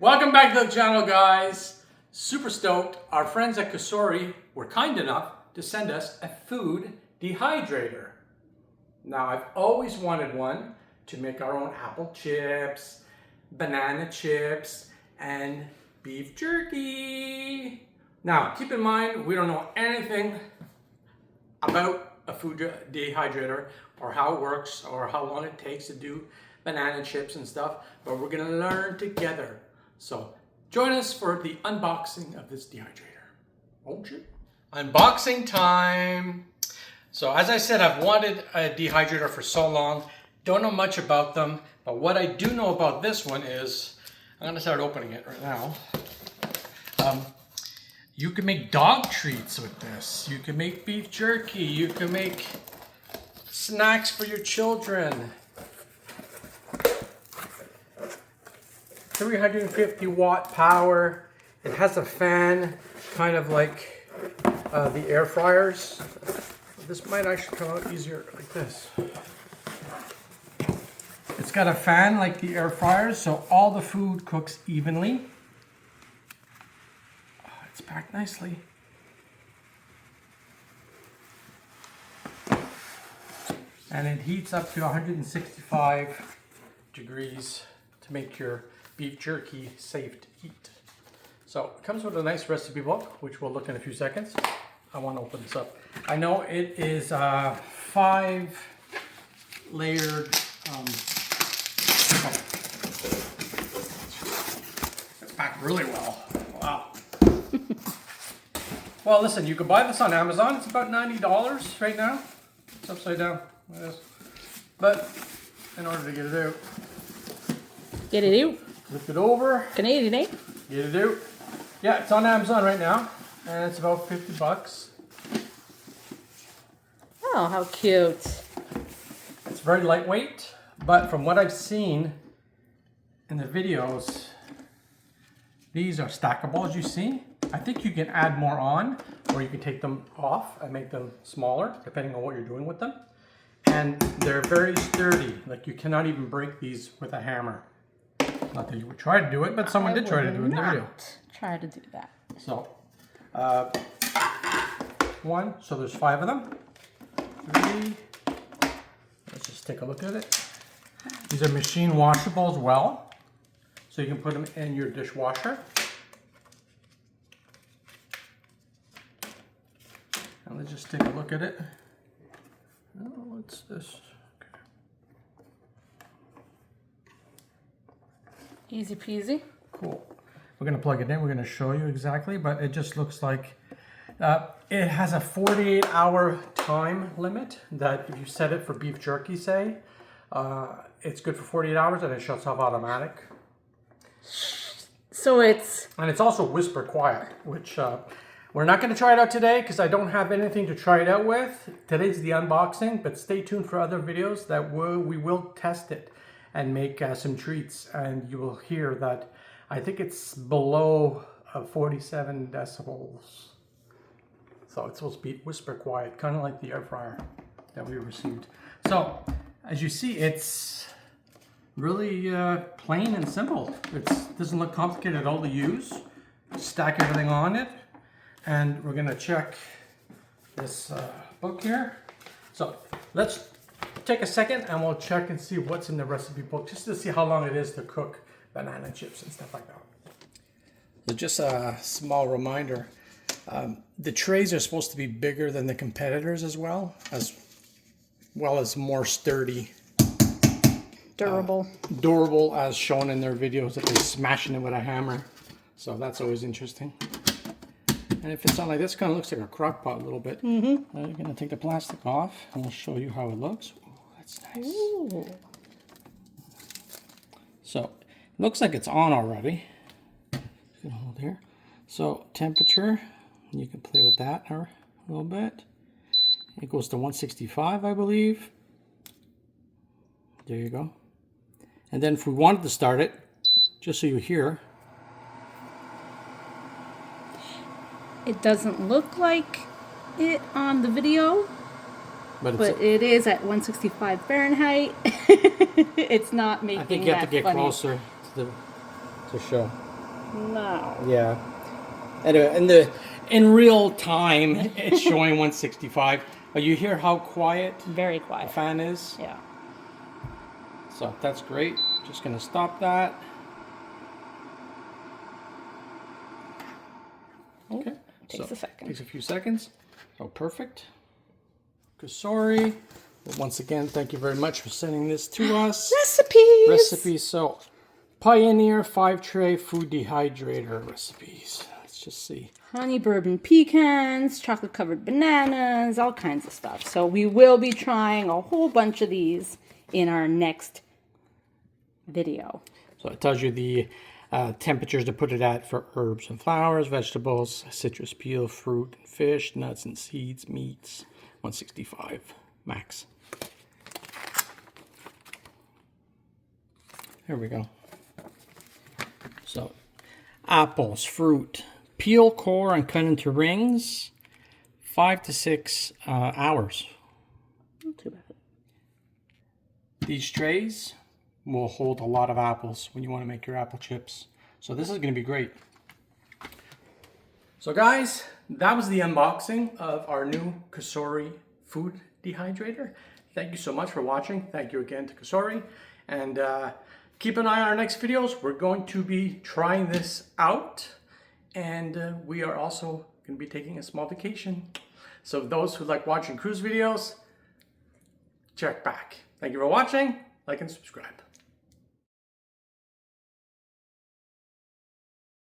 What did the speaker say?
Welcome back to the channel, guys. Super stoked. Our friends at Cosori were kind enough to send us a food dehydrator. Now, I've always wanted one to make our own apple chips, banana chips, and beef jerky. Now, keep in mind, we don't know anything about a food dehydrator or how it works or how long it takes to do banana chips and stuff, but we're gonna learn together. So join us for the unboxing of this dehydrator. Won't you? Unboxing time. So as I said, I've wanted a dehydrator for so long. Don't know much about them, but what I do know about this one is, I'm gonna start opening it right now. You can make dog treats with this. You can make beef jerky. You can make snacks for your children. 350 watt power. It has a fan, kind of like the air fryers. This might actually come out easier like this. It's got a fan like the air fryers, so all the food cooks evenly. Oh, it's packed nicely. And it heats up to 165 degrees to make your beef jerky safe to eat. So it comes with a nice recipe book, which we'll look in a few seconds. I want to open this up. I know it is 5 layered. It's packed really well. Wow. Well, listen, you can buy this on Amazon. It's about $90 right now. It's upside down. It is. But in order to get it out, flip it over. Canadian, eh? Get it out. Yeah, it's on Amazon right now, and it's about $50. Oh, how cute. It's very lightweight, but from what I've seen in the videos, these are stackable, as you see. I think you can add more on, or you can take them off and make them smaller, depending on what you're doing with them. And they're very sturdy. Like, you cannot even break these with a hammer. Not that you would try to do it, but someone did try to do it in the video. Try to do that. So, one, so there's 5 of them. 3, let's just take a look at it. These are machine washable as well. So you can put them in your dishwasher. And let's just take a look at it. Oh, what's this? Easy peasy. Cool. We're going to plug it in. We're going to show you exactly, but it just looks like it has a 48-hour time limit that if you set it for beef jerky, say, it's good for 48 hours and it shuts off automatic. So it's... And it's also whisper quiet, which we're not going to try it out today because I don't have anything to try it out with. Today's the unboxing, but stay tuned for other videos that we will test it and make some treats, and you will hear that I think it's below 47 decibels. So it's supposed to be whisper quiet, kind of like the air fryer that we received. So as you see, it's really plain and simple. It doesn't look complicated at all to use. Stack everything on it, and we're gonna check this book here. So let's take a second and we'll check and see what's in the recipe book, just to see how long it is to cook banana chips and stuff like that. So just a small reminder, the trays are supposed to be bigger than the competitors as well as more sturdy. Durable. Durable, as shown in their videos that they're smashing it with a hammer. So that's always interesting. And if it's on like this, kind of looks like a crock pot a little bit. Mm-hmm. I'm going to take the plastic off and we'll show you how it looks. Ooh, that's nice. Ooh. So it looks like it's on already. Just gonna hold here. So temperature, you can play with that a little bit. It goes to 165, I believe. There you go. And then if we wanted to start it, just so you hear. It doesn't look like it on the video, but it is at 165 Fahrenheit. It's not making that funny. I think you have to get closer to show. No. Yeah. Anyway, in real time, it's showing 165. But you hear how quiet Very the quiet. fan is? Yeah. So that's great. Just gonna stop that. Okay. Takes a second. Takes a few seconds. Oh, perfect. Cosori. Once again, thank you very much for sending this to us. Recipes. So, Pioneer 5-tray food dehydrator recipes. Let's just see. Honey bourbon pecans, chocolate covered bananas, all kinds of stuff. So we will be trying a whole bunch of these in our next video. So it tells you the temperatures to put it at for herbs and flowers, vegetables, citrus peel, fruit and fish, nuts and seeds, meats. 165 max. Here we go. So apples, fruit, peel, core, and cut into rings. 5 to 6 hours. Not too bad. These trays will hold a lot of apples when you want to make your apple chips. So this is going to be great. So guys, that was the unboxing of our new Cosori food dehydrator. Thank you so much for watching. Thank you again to Cosori. And keep an eye on our next videos. We're going to be trying this out. And we are also going to be taking a small vacation. So those who like watching cruise videos, check back. Thank you for watching. Like and subscribe.